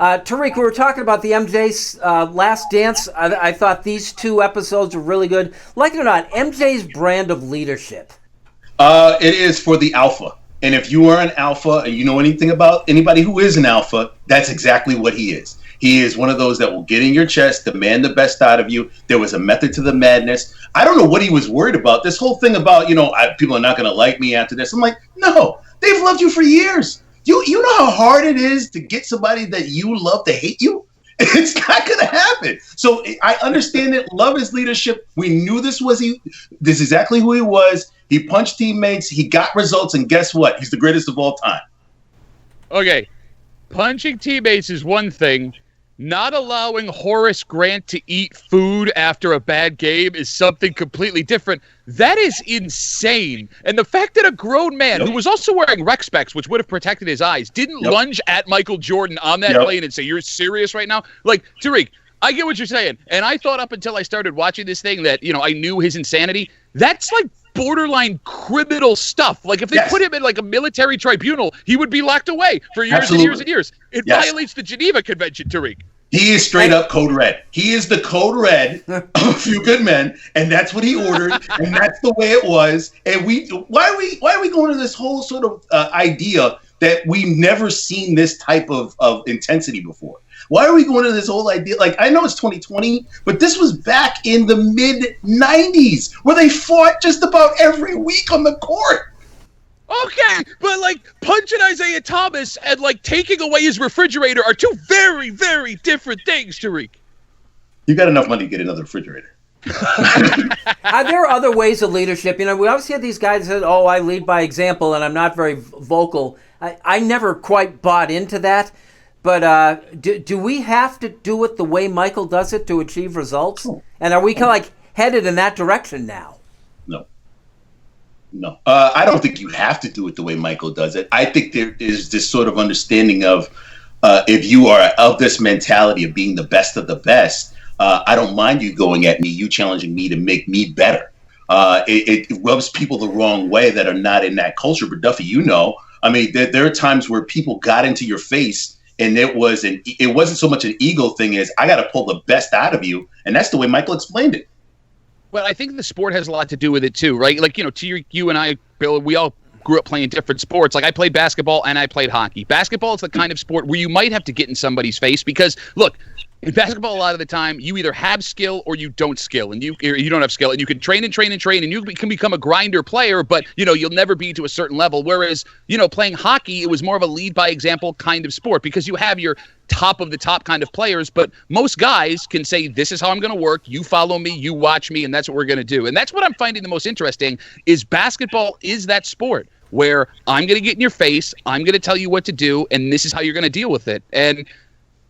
Tariq, we were talking about the MJ's Last Dance. I thought these two episodes were really good. Like it or not, MJ's brand of leadership. It is for the alpha. And if you are an alpha and you know anything about anybody who is an alpha, that's exactly what he is. He is one of those that will get in your chest, demand the best out of you. There was a method to the madness. I don't know what he was worried about. This whole thing about, people are not going to like me after this. I'm like, no, they've loved you for years. You know how hard it is to get somebody that you love to hate you? It's not going to happen. So I understand it. Love his leadership. We knew this is exactly who he was. He punched teammates. He got results. And guess what? He's the greatest of all time. Okay. Punching teammates is one thing. Not allowing Horace Grant to eat food after a bad game is something completely different. That is insane. And the fact that a grown man who was also wearing rec specs, which would have protected his eyes, didn't lunge at Michael Jordan on that plane and say, "You're serious right now?" Like, Tariq, I get what you're saying. And I thought up until I started watching this thing that, I knew his insanity. That's like borderline criminal stuff. Like, if they put him in like a military tribunal, he would be locked away for years and years and years. It violates the Geneva Convention, Tariq. He is straight up code red. He is the code red of A Few Good Men, and that's what he ordered, and that's the way it was. And why are we going to this whole sort of idea that we've never seen this type of intensity before? Why are we going to this whole idea? Like, I know it's 2020, but this was back in the mid-'90s where they fought just about every week on the court. Okay, but like punching Isaiah Thomas and like taking away his refrigerator are two very, very different things, Tariq. You got enough money to get another refrigerator. Are there other ways of leadership? We obviously have these guys that, I lead by example and I'm not very vocal. I never quite bought into that. But do we have to do it the way Michael does it to achieve results? And are we kind of like headed in that direction now? No. I don't think you have to do it the way Michael does it. I think there is this sort of understanding of if you are of this mentality of being the best of the best, I don't mind you going at me, you challenging me to make me better. It rubs people the wrong way that are not in that culture. But Duffy, there are times where people got into your face and it wasn't so much an ego thing as I got to pull the best out of you. And that's the way Michael explained it. Well, I think the sport has a lot to do with it too, right? Like, you and I, Bill, we all grew up playing different sports. Like, I played basketball and I played hockey. Basketball is the kind of sport where you might have to get in somebody's face because, look, in basketball, a lot of the time, you either have skill or you don't skill, and you don't have skill, and you can train, and you can become a grinder player, but you'll never be to a certain level. Whereas playing hockey, it was more of a lead by example kind of sport because you have your top of the top kind of players, but most guys can say, "This is how I'm going to work. You follow me, you watch me, and that's what we're going to do." And that's what I'm finding the most interesting is basketball is that sport where I'm going to get in your face, I'm going to tell you what to do, and this is how you're going to deal with it. And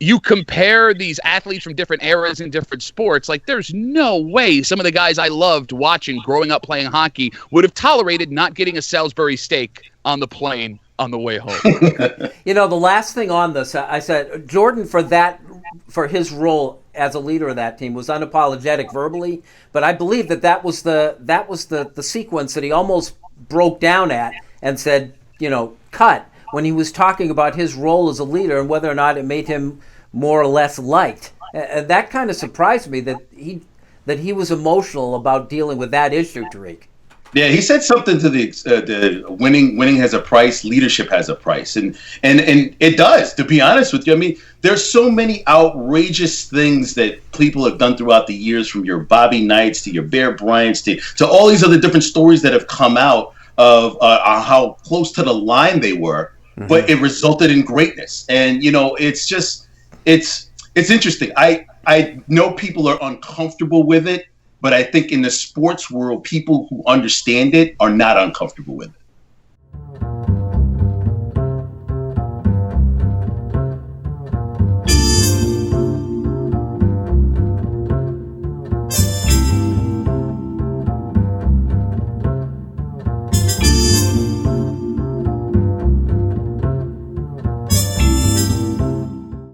you compare these athletes from different eras and different sports, like there's no way some of the guys I loved watching growing up playing hockey would have tolerated not getting a Salisbury steak on the plane on the way home. The last thing on this, I said Jordan for his role as a leader of that team was unapologetic verbally, but I believe that was the sequence that he almost broke down at and said, cut, when he was talking about his role as a leader and whether or not it made him more or less liked. And that kind of surprised me that he was emotional about dealing with that issue, Tariq. Yeah, he said something to the winning has a price, leadership has a price, and it does. To be honest with you, there's so many outrageous things that people have done throughout the years, from your Bobby Knights to your Bear Bryants to all these other different stories that have come out of how close to the line they were, but it resulted in greatness. And it's interesting. I know people are uncomfortable with it. But I think in the sports world, people who understand it are not uncomfortable with it.